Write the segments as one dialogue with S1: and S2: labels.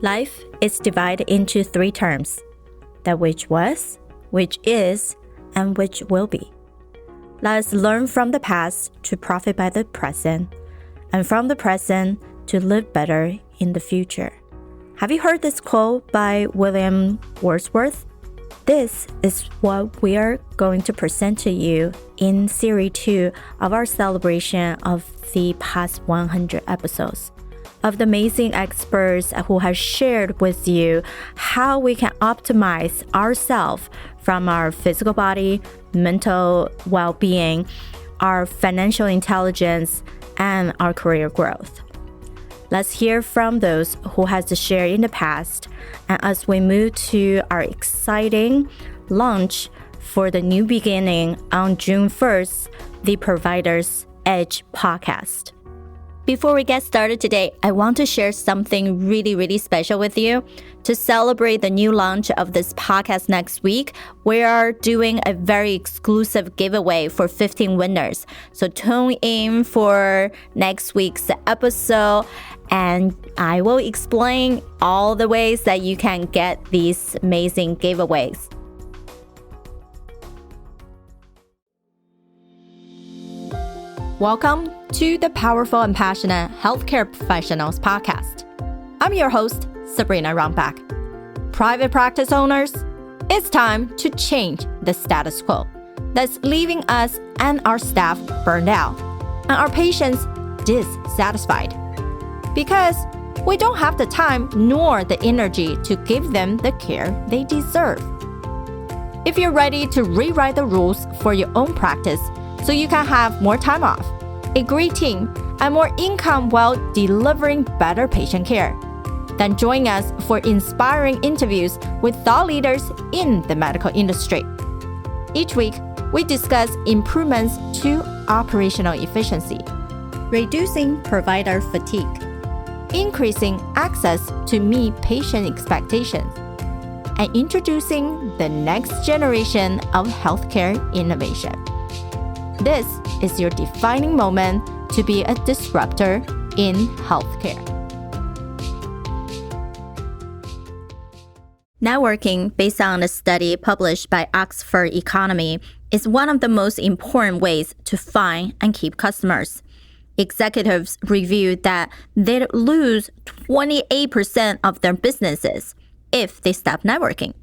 S1: Life is divided into three terms: that which was, which is, and which will be. Let us learn from the past to profit by the present, and from the present to live better in the future. Have you heard this quote by William Wordsworth? This is what we are going to present to you in Series 2 of our celebration of the past 100 episodes, of the amazing experts who have shared with you how we can optimize ourselves from our physical body, mental well-being, our financial intelligence, and our career growth. Let's hear from those who has shared in the past, and as we move to our exciting launch for the new beginning on June 1st, the Provider's Edge podcast. Before we get started today, I want to share something really special with you. To celebrate the new launch of this podcast next week, we are doing a very exclusive giveaway for 15 winners. So tune in for next week's episode, and I will explain all the ways that you can get these amazing giveaways. Welcome to the Powerful and Passionate Healthcare Professionals podcast. I'm your host, Sabrina Runbeck. Private practice owners, it's time to change the status quo that's leaving us and our staff burned out and our patients dissatisfied, because we don't have the time nor the energy to give them the care they deserve. If you're ready to rewrite the rules for your own practice so you can have more time off, a great team, and more income while delivering better patient care, then join us for inspiring interviews with thought leaders in the medical industry. Each week, we discuss improvements to operational efficiency, reducing provider fatigue, increasing access to meet patient expectations, and introducing the next generation of healthcare innovation. This is your defining moment to be a disruptor in healthcare. Networking, based on a study published by Oxford Economy, is one of the most important ways to find and keep customers. Executives reviewed that they'd lose 28% of their businesses if they stop networking.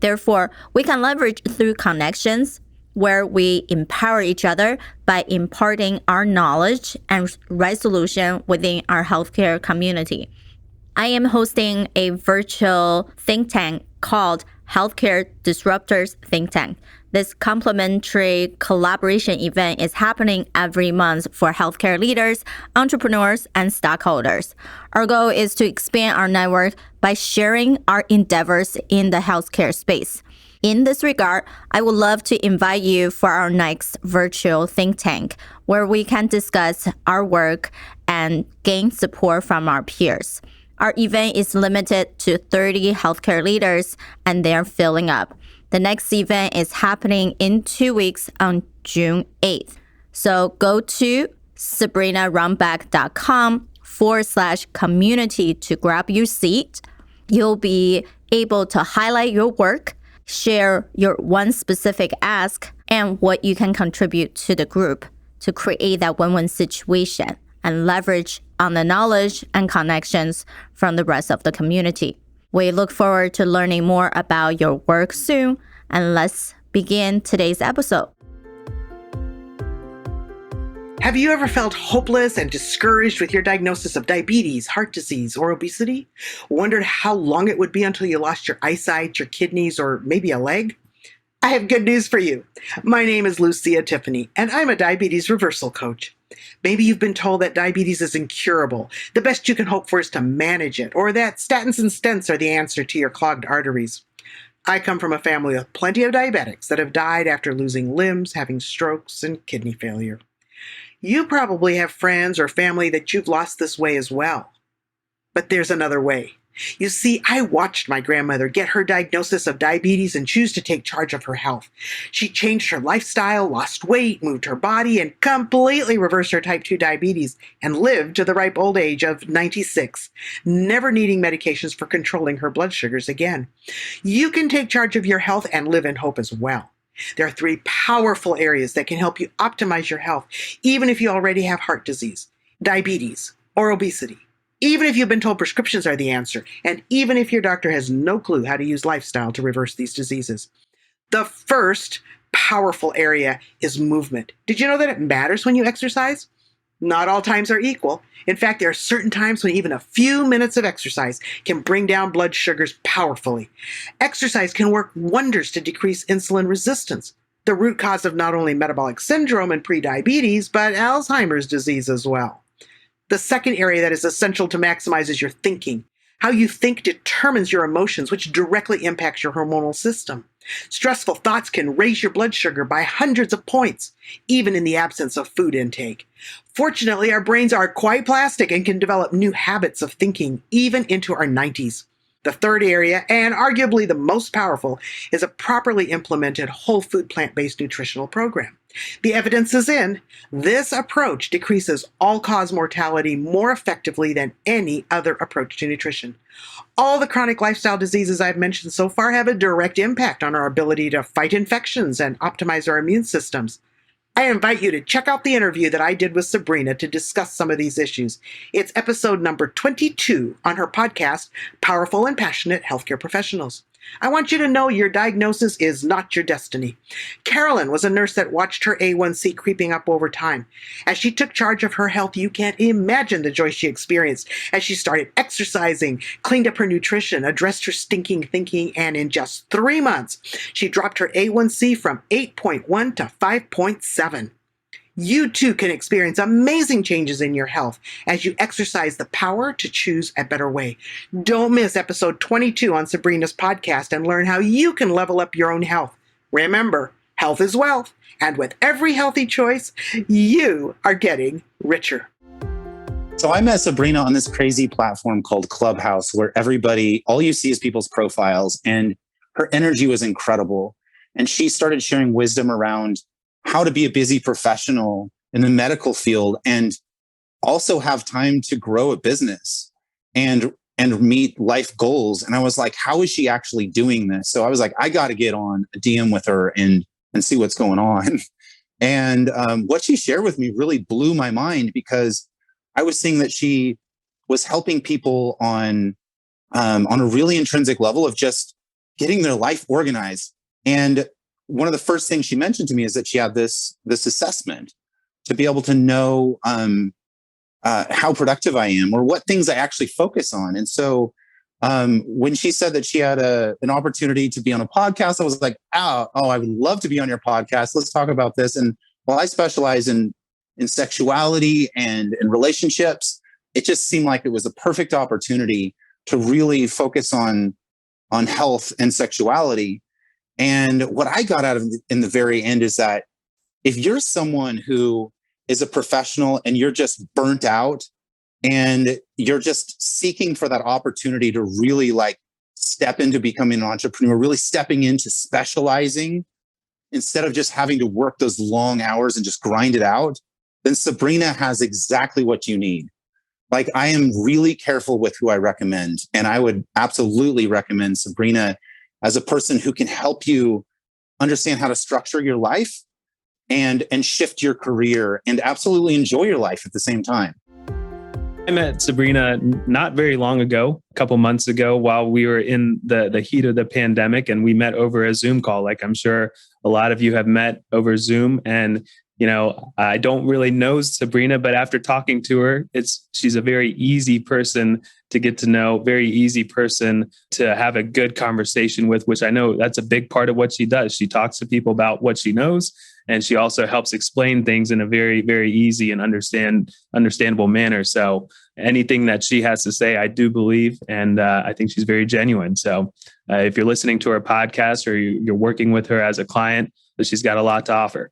S1: Therefore, we can leverage through connections, where we empower each other by imparting our knowledge and resolution within our healthcare community. I am hosting a virtual think tank called Healthcare Disruptors Think Tank. This complimentary collaboration event is happening every month for healthcare leaders, entrepreneurs, and stockholders. Our goal is to expand our network by sharing our endeavors in the healthcare space. In this regard, I would love to invite you for our next virtual think tank, where we can discuss our work and gain support from our peers. Our event is limited to 30 healthcare leaders, and they're filling up. The next event is happening in 2 weeks on June 8th. So go to sabrinarunbeck.com/community to grab your seat. You'll be able to highlight your work, share your one specific ask, and what you can contribute to the group to create that win-win situation and leverage on the knowledge and connections from the rest of the community. We look forward to learning more about your work soon, and let's begin today's episode.
S2: Have you ever felt hopeless and discouraged with your diagnosis of diabetes, heart disease, or obesity? Wondered how long it would be until you lost your eyesight, your kidneys, or maybe a leg? I have good news for you. My name is Lucia Tiffany, and I'm a diabetes reversal coach. Maybe you've been told that diabetes is incurable. The best you can hope for is to manage it, or that statins and stents are the answer to your clogged arteries. I come from a family with plenty of diabetics that have died after losing limbs, having strokes, and kidney failure. You probably have friends or family that you've lost this way as well. But there's another way. You see, I watched my grandmother get her diagnosis of diabetes and choose to take charge of her health. She changed her lifestyle, lost weight, moved her body, and completely reversed her type 2 diabetes and lived to the ripe old age of 96, never needing medications for controlling her blood sugars again. You can take charge of your health and live in hope as well. There are 3 powerful areas that can help you optimize your health, even if you already have heart disease, diabetes, or obesity. Even if you've been told prescriptions are the answer, and even if your doctor has no clue how to use lifestyle to reverse these diseases. The first powerful area is movement. Did you know that it matters when you exercise? Not all times are equal. In fact, there are certain times when even a few minutes of exercise can bring down blood sugars powerfully. Exercise can work wonders to decrease insulin resistance, the root cause of not only metabolic syndrome and prediabetes, but Alzheimer's disease as well. The second area that is essential to maximize is your thinking. How you think determines your emotions, which directly impacts your hormonal system. Stressful thoughts can raise your blood sugar by hundreds of points, even in the absence of food intake. Fortunately, our brains are quite plastic and can develop new habits of thinking even into our 90s. The third area, and arguably the most powerful, is a properly implemented whole food plant-based nutritional program. The evidence is in. This approach decreases all-cause mortality more effectively than any other approach to nutrition. All the chronic lifestyle diseases I've mentioned so far have a direct impact on our ability to fight infections and optimize our immune systems. I invite you to check out the interview that I did with Sabrina to discuss some of these issues. It's episode number 22 on her podcast, Powerful and Passionate Healthcare Professionals. I want you to know your diagnosis is not your destiny. Carolyn was a nurse that watched her A1C creeping up over time. As she took charge of her health, you can't imagine the joy she experienced as she started exercising, cleaned up her nutrition, addressed her stinking thinking, and in just 3 months, she dropped her A1C from 8.1 to 5.7. You too can experience amazing changes in your health as you exercise the power to choose a better way. Don't miss episode 22 on Sabrina's podcast and learn how you can level up your own health. Remember, health is wealth, and with every healthy choice, you are getting richer.
S3: So I met Sabrina on this crazy platform called Clubhouse, where all you see is people's profiles, and her energy was incredible. And she started sharing wisdom around how to be a busy professional in the medical field and also have time to grow a business and meet life goals. And I was like, how is she actually doing this? So I was like, I got to get on a DM with her and see what's going on. And what she shared with me really blew my mind, because I was seeing that she was helping people on a really intrinsic level of just getting their life organized. And one of the first things she mentioned to me is that she had this assessment to be able to know how productive I am or what things I actually focus on. And so when she said that she had an opportunity to be on a podcast, I was like, oh, I would love to be on your podcast. Let's talk about this. And while I specialize in sexuality and in relationships, it just seemed like it was a perfect opportunity to really focus on health and sexuality. And what I got out of in the very end is that if you're someone who is a professional and you're just burnt out and you're just seeking for that opportunity to really step into becoming an entrepreneur, really stepping into specializing instead of just having to work those long hours and just grind it out, then Sabrina has exactly what you need. I am really careful with who I recommend, and I would absolutely recommend Sabrina as a person who can help you understand how to structure your life and shift your career and absolutely enjoy your life at the same time.
S4: I met Sabrina not very long ago, a couple months ago, while we were in the heat of the pandemic, and we met over a Zoom call. Like I'm sure a lot of you have met over Zoom. And I don't really know Sabrina, but after talking to her, she's a very easy person to get to know, very easy person to have a good conversation with, which I know that's a big part of what she does. She talks to people about what she knows, and she also helps explain things in a very, very easy and understandable manner. So anything that she has to say, I do believe, and I think she's very genuine. So if you're listening to her podcast or you're working with her as a client, she's got a lot to offer.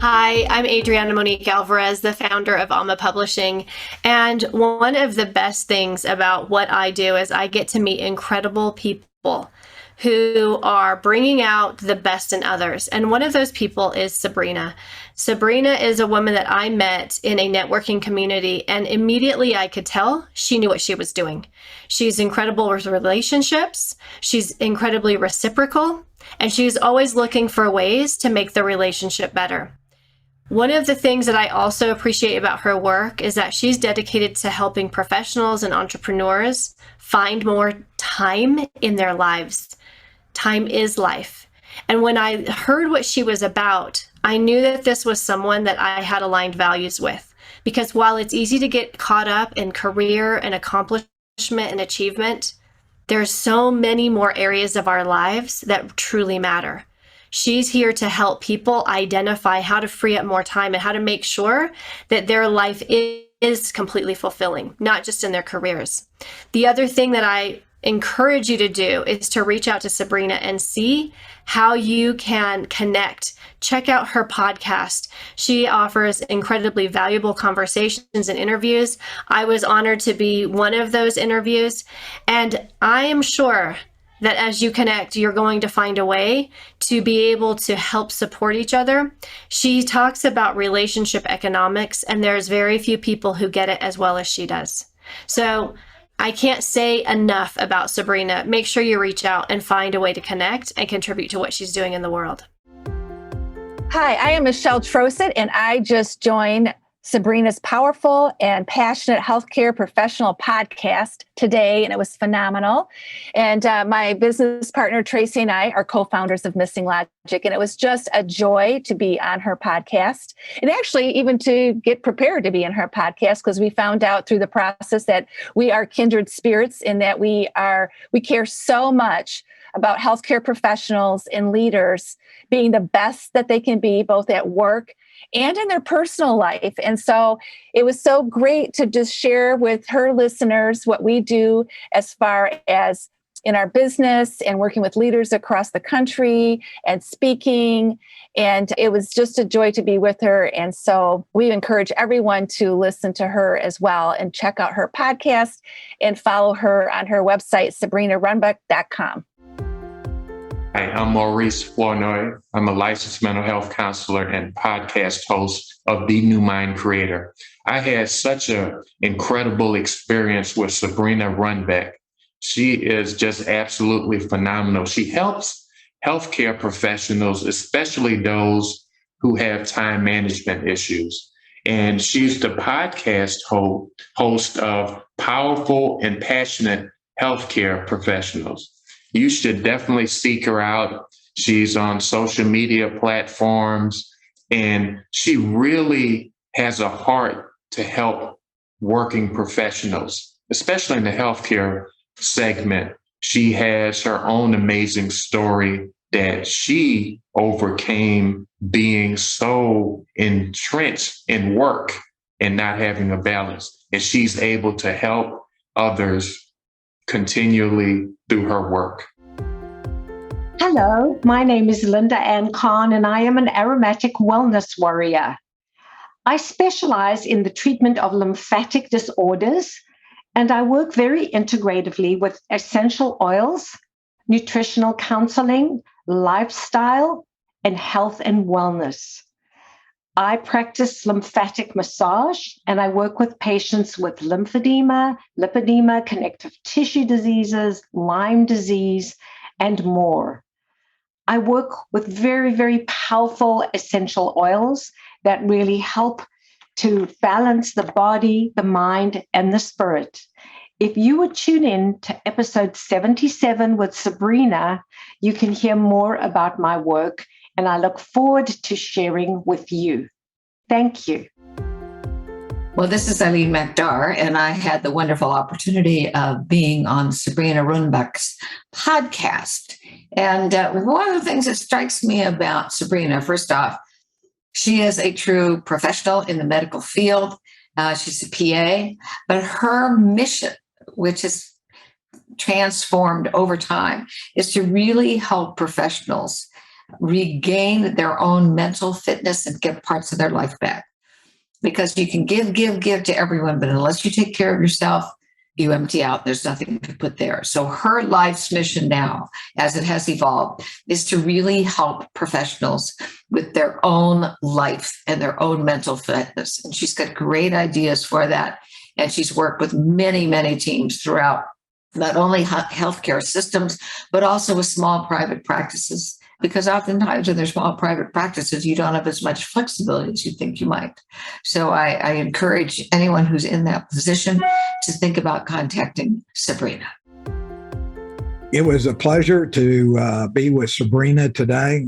S5: Hi, I'm Adriana Monique Alvarez, the founder of Alma Publishing. And one of the best things about what I do is I get to meet incredible people who are bringing out the best in others. And one of those people is Sabrina. Sabrina is a woman that I met in a networking community, and immediately I could tell she knew what she was doing. She's incredible with relationships. She's incredibly reciprocal, and she's always looking for ways to make the relationship better. One of the things that I also appreciate about her work is that she's dedicated to helping professionals and entrepreneurs find more time in their lives. Time is life. And when I heard what she was about, I knew that this was someone that I had aligned values with. Because while it's easy to get caught up in career and accomplishment and achievement, there's so many more areas of our lives that truly matter. She's here to help people identify how to free up more time and how to make sure that their life is completely fulfilling, not just in their careers. The other thing that I encourage you to do is to reach out to Sabrina and see how you can connect. Check out her podcast. She offers incredibly valuable conversations and interviews. I was honored to be one of those interviews, and I am sure that as you connect, you're going to find a way to be able to help support each other. She talks about relationship economics, and there's very few people who get it as well as she does. So I can't say enough about Sabrina. Make sure you reach out and find a way to connect and contribute to what she's doing in the world.
S6: Hi, I am Michelle Trosett, and I just joined Sabrina's powerful and passionate healthcare professional podcast today, and it was phenomenal. And my business partner, Tracy, and I are co-founders of Missing Logic, and it was just a joy to be on her podcast, and actually even to get prepared to be in her podcast, because we found out through the process that we are kindred spirits in that we care so much about healthcare professionals and leaders being the best that they can be, both at work and in their personal life. And so it was so great to just share with her listeners what we do as far as in our business and working with leaders across the country and speaking. And it was just a joy to be with her. And so we encourage everyone to listen to her as well and check out her podcast and follow her on her website, sabrinarunbeck.com.
S7: Hi, I'm Maurice Flournoy. I'm a licensed mental health counselor and podcast host of The New Mind Creator. I had such an incredible experience with Sabrina Runbeck. She is just absolutely phenomenal. She helps healthcare professionals, especially those who have time management issues. And she's the podcast host of Powerful and Passionate Healthcare Professionals. You should definitely seek her out. She's on social media platforms, and she really has a heart to help working professionals, especially in the healthcare segment. She has her own amazing story that she overcame being so entrenched in work and not having a balance. And she's able to help others continually through her work.
S8: Hello, my name is Linda Ann Kahn, and I am an aromatic wellness warrior. I specialize in the treatment of lymphatic disorders, and I work very integratively with essential oils, nutritional counseling, lifestyle, and health and wellness. I practice lymphatic massage, and I work with patients with lymphedema, lipedema, connective tissue diseases, Lyme disease, and more. I work with very, very powerful essential oils that really help to balance the body, the mind, and the spirit. If you would tune in to episode 77 with Sabrina, you can hear more about my work, and I look forward to sharing with you. Thank you.
S9: Well, this is Eileen McDarr, and I had the wonderful opportunity of being on Sabrina Runbeck's podcast. And one of the things that strikes me about Sabrina, first off, she is a true professional in the medical field. She's a PA, but her mission, which is transformed over time, is to really help professionals regain their own mental fitness and get parts of their life back. Because you can give to everyone, but unless you take care of yourself, you empty out. There's nothing to put there. So her life's mission now, as it has evolved, is to really help professionals with their own life and their own mental fitness. And she's got great ideas for that. And she's worked with many, many teams throughout not only healthcare systems, but also with small private practices. Because oftentimes when there's small private practices, you don't have as much flexibility as you think you might. So I encourage anyone who's in that position to think about contacting Sabrina.
S10: It was a pleasure to be with Sabrina today.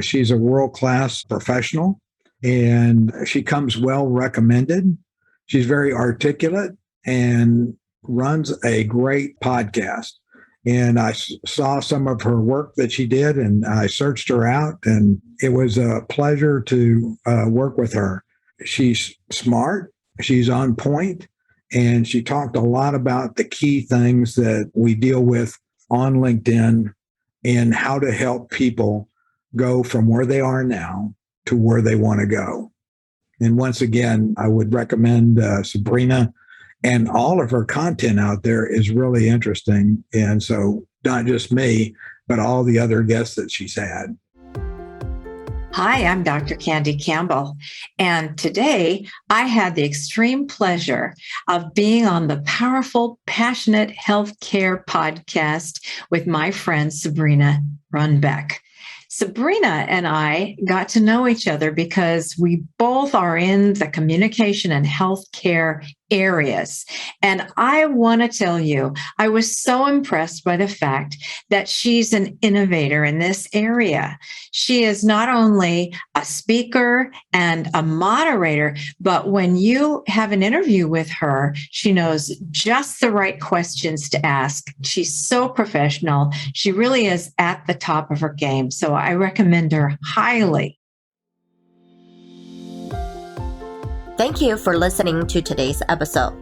S10: She's a world-class professional, and she comes well recommended. She's very articulate and runs a great podcast. And I saw some of her work that she did, and I searched her out, and it was a pleasure to work with her. She's smart, she's on point, and she talked a lot about the key things that we deal with on LinkedIn and how to help people go from where they are now to where they want to go. And once again, I would recommend Sabrina. And all of her content out there is really interesting. And so not just me, but all the other guests that she's had.
S11: Hi, I'm Dr. Candy Campbell. And today I had the extreme pleasure of being on the Powerful, Passionate Healthcare podcast with my friend Sabrina Runbeck. Sabrina and I got to know each other because we both are in the communication and healthcare areas. And I want to tell you, I was so impressed by the fact that she's an innovator in this area. She is not only a speaker and a moderator, but when you have an interview with her, she knows just the right questions to ask. She's so professional. She really is at the top of her game. So I recommend her highly.
S1: Thank you for listening to today's episode.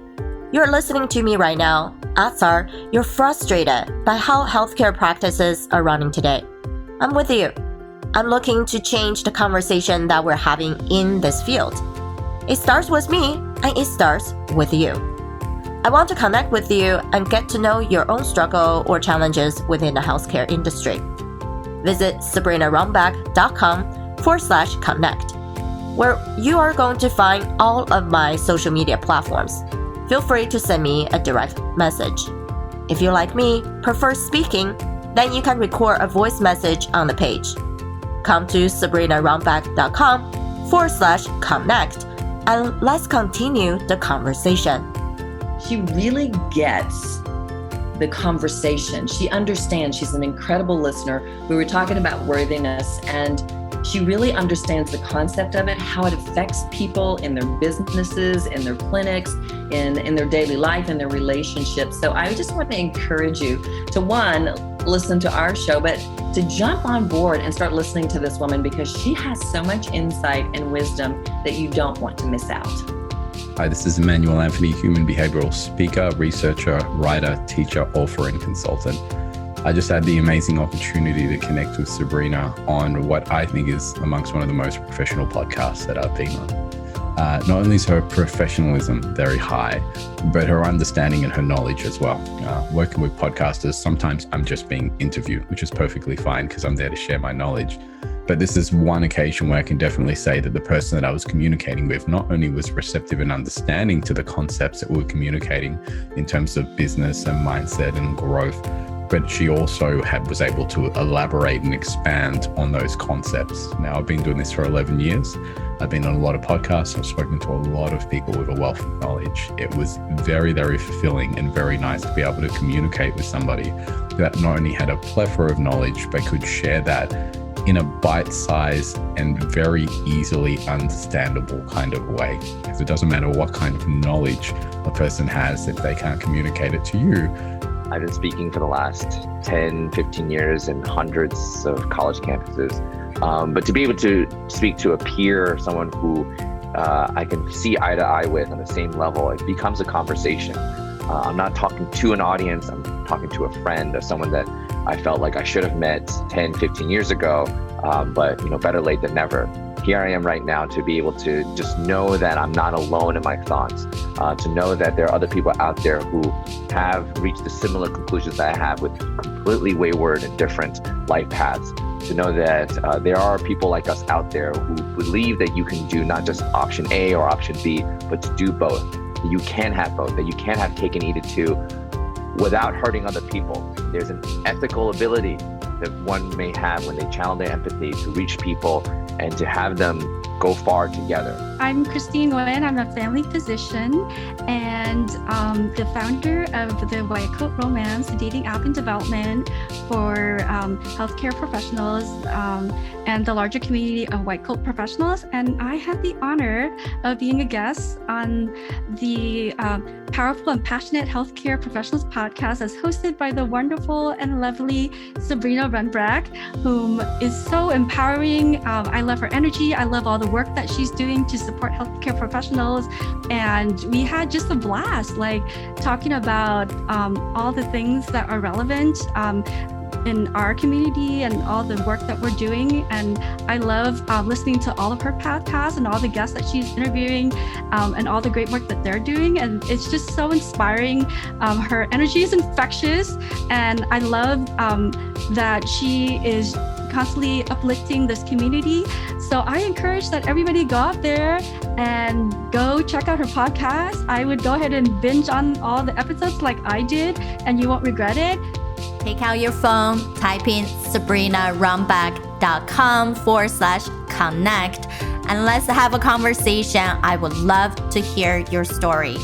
S1: You're listening to me right now. Odds are you're frustrated by how healthcare practices are running today. I'm with you. I'm looking to change the conversation that we're having in this field. It starts with me and it starts with you. I want to connect with you and get to know your own struggle or challenges within the healthcare industry. Visit sabrinarunbeck.com/connect. where you are going to find all of my social media platforms. Feel free to send me a direct message. If you, like me, prefer speaking, then you can record a voice message on the page. Come to sabrinarunbeck.com/connect and let's continue the conversation.
S12: She really gets the conversation. She understands. She's an incredible listener. We were talking about worthiness, and she really understands the concept of it, how it affects people in their businesses, in their clinics, in their daily life, in their relationships. So I just want to encourage you to, one, listen to our show, but to jump on board and start listening to this woman because she has so much insight and wisdom that you don't want to miss out.
S13: Hi, this is Emmanuel Anthony, human behavioral speaker, researcher, writer, teacher, author, and consultant. I just had the amazing opportunity to connect with Sabrina on what I think is amongst one of the most professional podcasts that I've been on. Not only is her professionalism very high, but her understanding and her knowledge as well. Working with podcasters, sometimes I'm just being interviewed, which is perfectly fine because I'm there to share my knowledge. But this is one occasion where I can definitely say that the person that I was communicating with not only was receptive and understanding to the concepts that we were communicating in terms of business and mindset and growth, but she also was able to elaborate and expand on those concepts. Now, I've been doing this for 11 years. I've been on a lot of podcasts. I've spoken to a lot of people with a wealth of knowledge. It was very, very fulfilling and very nice to be able to communicate with somebody that not only had a plethora of knowledge, but could share that in a bite-sized and very easily understandable kind of way. Because it doesn't matter what kind of knowledge a person has, if they can't communicate it to you.
S14: I've been speaking for the last 10, 15 years in hundreds of college campuses. But to be able to speak to a peer, someone who I can see eye to eye with on the same level, it becomes a conversation. I'm not talking to an audience, I'm talking to a friend, or someone that I felt like I should have met 10, 15 years ago. but better late than never. Here I am right now to be able to just know that I'm not alone in my thoughts, to know that there are other people out there who have reached the similar conclusions that I have with completely wayward and different life paths, to know that there are people like us out there who believe that you can do not just option A or option B, but to do both. That you can have both, that you can have cake and eat it too without hurting other people. There's an ethical ability that one may have when they channel their empathy to reach people and to have them go far together.
S15: I'm Christine Nguyen. I'm a family physician and the founder of the White Coat Romance, a dating app in development for healthcare professionals and the larger community of white coat professionals. And I had the honor of being a guest on the Powerful and Passionate Healthcare Professionals podcast, as hosted by the wonderful and lovely Sabrina Runbeck, whom is so empowering. I love her energy. I love all the work that she's doing to support healthcare professionals. And we had just a blast, like talking about all the things that are relevant in our community and all the work that we're doing. And I love listening to all of her podcasts and all the guests that she's interviewing and all the great work that they're doing. And it's just so inspiring. Her energy is infectious. And I love that she is constantly uplifting this community. So I encourage that everybody go out there and go check out her podcast. I would go ahead and binge on all the episodes like I did, and you won't regret it.
S1: Take out your phone, type in sabrinarunbeck.com/connect, and let's have a conversation. I would love to hear your story.